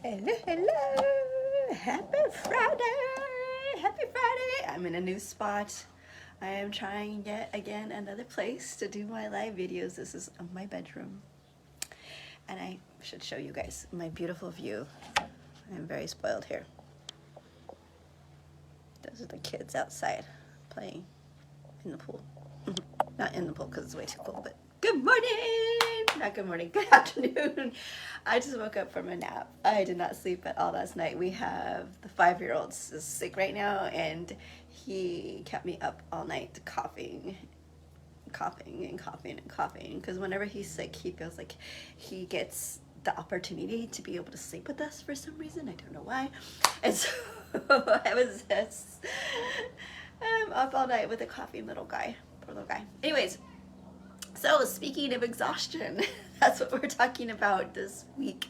Hello, hello. Happy Friday. Happy Friday. I'm in a new spot. I am trying yet again another place to do my live videos. This is my bedroom. And I should show you guys my beautiful view. I'm very spoiled here. Those are the kids outside playing in the pool. Not in the pool because it's way too cold, but good morning! Not good morning, good afternoon. I just woke up from a nap. I did not sleep at all last night. We have the 5-year-old is sick right now, and he kept me up all night coughing and coughing because whenever he's sick, he feels like he gets the opportunity to be able to sleep with us for some reason. I don't know why. And so I was just up all night with a coughing little guy. Poor little guy. Anyways, so speaking of exhaustion, that's what we're talking about this week,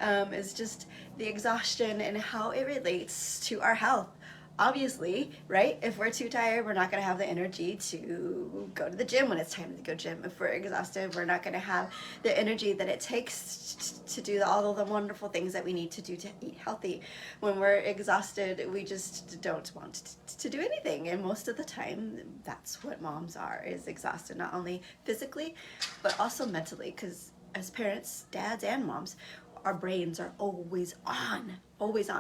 is just the exhaustion and how it relates to our health. Obviously, right? If we're too tired, we're not going to have the energy to go to the gym when it's time to go gym. If we're exhausted, we're not going to have the energy that it takes to do all of the wonderful things that we need to do to eat healthy. When we're exhausted, we just don't want to do anything. And most of the time, that's what moms are, is exhausted, not only physically, but also mentally. Because as parents, dads and moms, our brains are always on.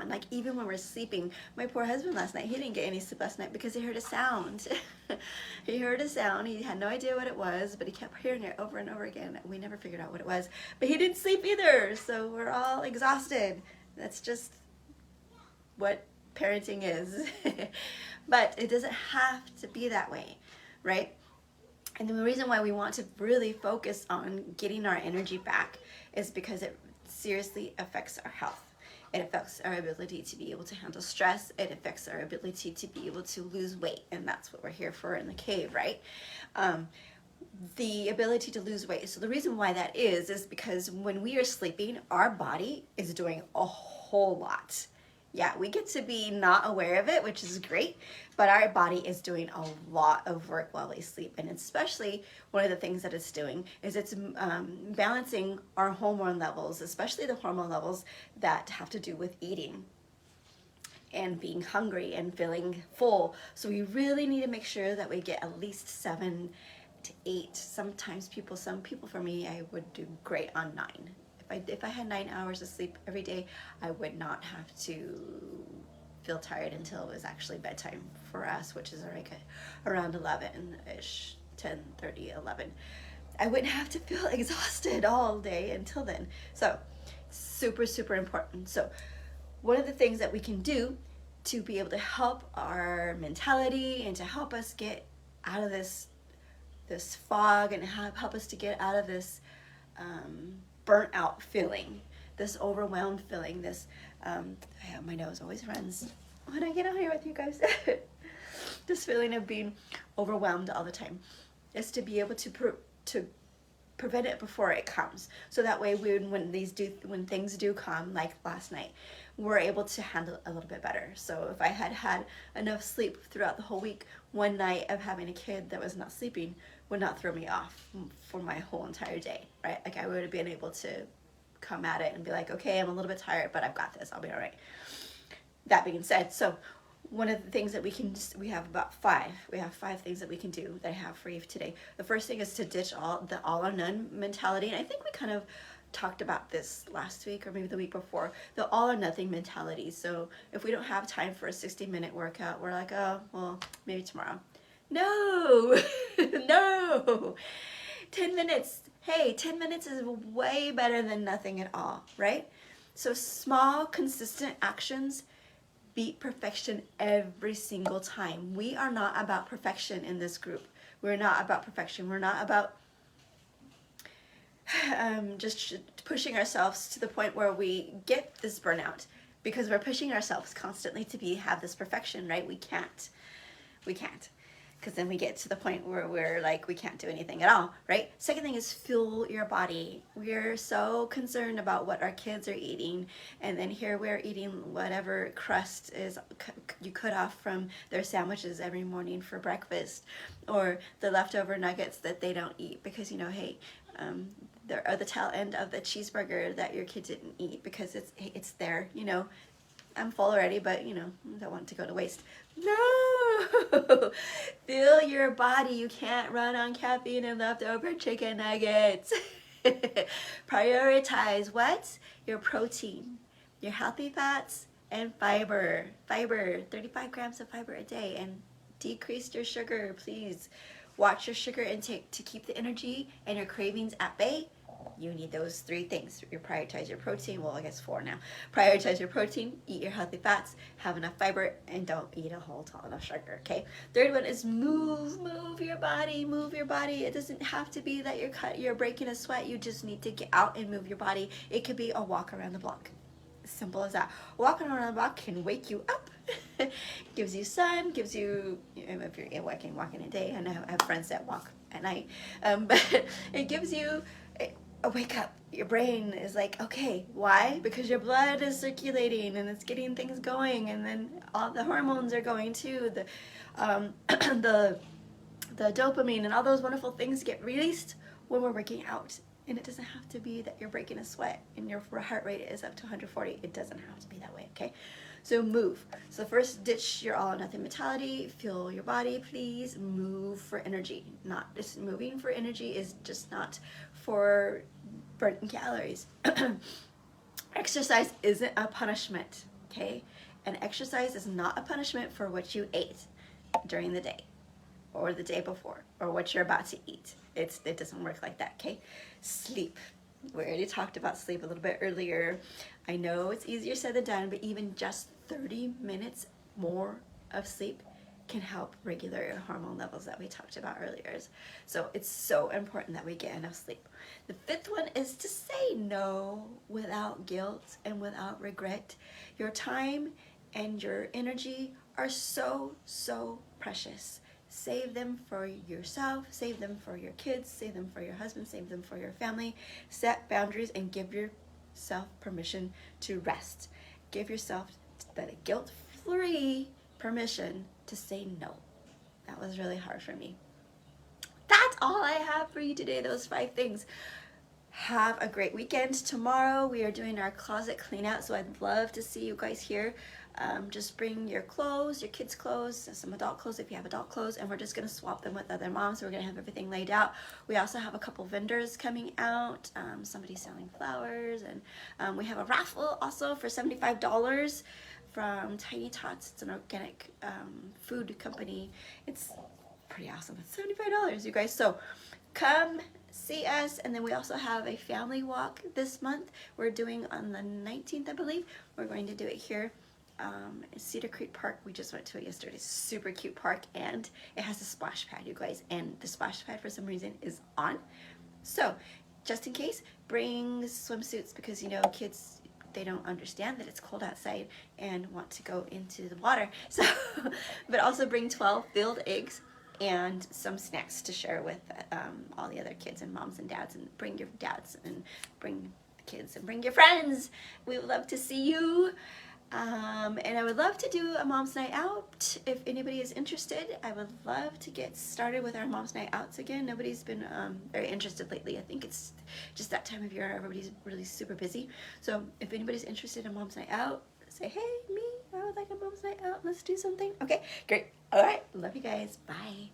Like even when we're sleeping. My poor husband last night, he didn't get any sleep last night because he heard a sound. He heard a sound. He had no idea what it was, but he kept hearing it over and over again. We never figured out what it was, but he didn't sleep either. So we're all exhausted. That's just what parenting is. But it doesn't have to be that way, right? And the reason why we want to really focus on getting our energy back is because it seriously affects our health. It affects our ability to be able to handle stress. It affects our ability to be able to lose weight. And that's what we're here for in the cave, right? The ability to lose weight. So the reason why that is because when we are sleeping, our body is doing a whole lot. Yeah, we get to be not aware of it, which is great, but our body is doing a lot of work while we sleep. And especially one of the things that it's doing is it's balancing our hormone levels, especially the hormone levels that have to do with eating and being hungry and feeling full. So we really need to make sure that we get at least 7 to 8. Sometimes some people for me, I would do great on 9. If I had 9 hours of sleep every day, I would not have to feel tired until it was actually bedtime for us, which is like around 11-ish, 10:30, 11. I wouldn't have to feel exhausted all day until then. So super, super important. So one of the things that we can do to be able to help our mentality and to help us get out of this fog and help us to get out of this burnt out feeling, this overwhelmed feeling, this my nose always runs when I get on here with you guys. This feeling of being overwhelmed all the time is to be able to prevent it before it comes. So that way when things do come, like last night, we're able to handle it a little bit better. So if I had enough sleep throughout the whole week, one night of having a kid that was not sleeping would not throw me off for my whole entire day, right? Like I would have been able to come at it and be like, okay, I'm a little bit tired, but I've got this, I'll be all right. That being said, so one of the things that we have about 5. We have 5 things that we can do that I have for you today. The first thing is to ditch the all or none mentality. And I think we kind of talked about this last week or maybe the week before, the all or nothing mentality. So if we don't have time for a 60-minute workout, we're like, oh, well, maybe tomorrow. No, no. 10 minutes. Hey, 10 minutes is way better than nothing at all, right? So small, consistent actions beat perfection every single time. We are not about perfection in this group. We're not about perfection. We're not about just pushing ourselves to the point where we get this burnout because we're pushing ourselves constantly to have this perfection, right? We can't. Because then we get to the point where we're like, we can't do anything at all, right? Second thing is fuel your body. We're so concerned about what our kids are eating, and then here we're eating whatever crust is you cut off from their sandwiches every morning for breakfast, or the leftover nuggets that they don't eat because, hey, the tail end of the cheeseburger that your kid didn't eat because it's there, you know. I'm full already, but you know, don't want it to go to waste. No! Fill your body. You can't run on caffeine and leftover chicken nuggets. Prioritize what? Your protein, your healthy fats, and fiber. Fiber, 35 grams of fiber a day, and decrease your sugar, please. Watch your sugar intake to keep the energy and your cravings at bay. You need those 3 things. You prioritize your protein, well, I guess 4 now. Prioritize your protein, eat your healthy fats, have enough fiber, and don't eat a whole ton of sugar, okay? Third one is move your body, move your body. It doesn't have to be that you're breaking a sweat. You just need to get out and move your body. It could be a walk around the block. Simple as that. Walking around the block can wake you up. Gives you sun, gives you, if you're walking at day, I know I have friends that walk at night, but it gives you a wake up. Your brain is like, okay, why? Because your blood is circulating and it's getting things going, and then all the hormones are going too. The dopamine and all those wonderful things get released when we're working out. And it doesn't have to be that you're breaking a sweat and your heart rate is up to 140. It doesn't have to be that way, okay? So move. So first, ditch your all or nothing mentality. Feel your body, please. Move for energy. Not just moving for energy is just not for burning calories. Exercise isn't a punishment, okay? And exercise is not a punishment for what you ate during the day or the day before or what you're about to eat. It doesn't work like that, okay? Sleep. We already talked about sleep a little bit earlier. I know it's easier said than done, but even just 30 minutes more of sleep can help regulate your hormone levels that we talked about earlier. So it's so important that we get enough sleep. The 5th one is to say no without guilt and without regret. Your time and your energy are so, so precious. Save them for yourself, save them for your kids, save them for your husband, save them for your family. Set boundaries and give yourself permission to rest. Give yourself that guilt-free permission to say no. That was really hard for me. That's all I have for you today, those 5 things. Have a great weekend. Tomorrow we are doing our closet clean out, so I'd love to see you guys here. Just bring your clothes, your kids' clothes, some adult clothes if you have adult clothes, and we're just going to swap them with other moms. So we're going to have everything laid out. We also have a couple vendors coming out, somebody selling flowers, and we have a raffle also for $75 from Tiny Tots. It's an organic food company. It's pretty awesome. It's $75, you guys. So come see us. And then we also have a family walk this month. We're doing on the 19th, I believe. We're going to do it here. Cedar Creek Park. We just went to it yesterday. Super cute park, and it has a splash pad, you guys, and the splash pad for some reason is on. So just in case, bring swimsuits, because you know kids, they don't understand that it's cold outside and want to go into the water. So but also bring 12 filled eggs and some snacks to share with all the other kids and moms and dads, and bring your dads and bring the kids and bring your friends. We would love to see you. And I would love to do a mom's night out. If anybody is interested, I would love to get started with our mom's night outs again. Nobody's been very interested lately. I think it's just that time of year. Everybody's really super busy. So if anybody's interested in mom's night out, say, hey, me, I would like a mom's night out. Let's do something. Okay, great. All right. Love you guys. Bye.